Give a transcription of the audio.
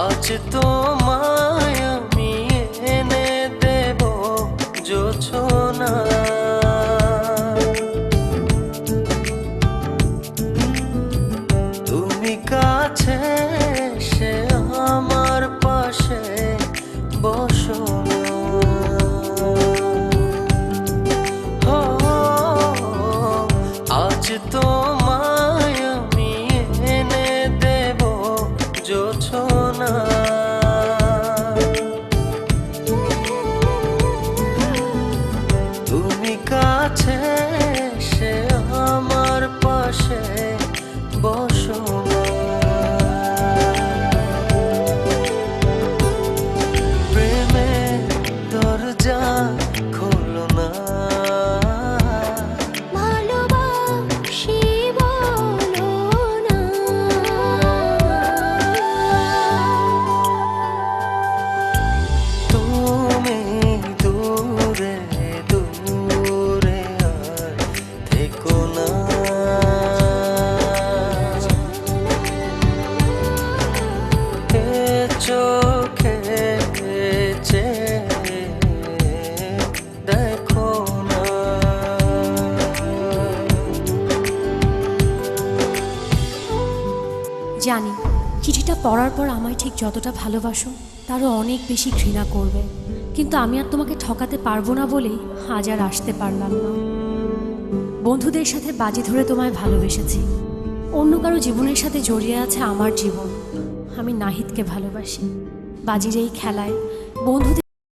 আজ তোমায় আমি এনে দেব জোছনা, তুমি কাছে এসে আমার পাশে বসো না। আজ তোমায় আমি এনে দেব জোছনা, তুমি কাছে এসে আমার পাশে বসো না। প্রেমের দরজা খোলো না, ভালোবাসি বলো না। তুমি দূরে দূরে আর থেকো না। চোখে চেয়ে দেখো না। জানি চিঠিটা পড়ার পর আমায় ঠিক যতটা ভালোবাসো তারও অনেক বেশি ঘৃণা করবে, কিন্তু আমি আর তোমাকে ঠকাতে পারবো না বলেই আজ আর আসতে পারলাম না। বন্ধুদের সাথে বাজি ধরে তোমায় ভালোবেসেছি, অন্য কারো জীবনের সাথে জড়িয়ে আছে আমার জীবন। আমি নাহিদকে ভালোবাসি। বাজির এই খেলায় বন্ধুদের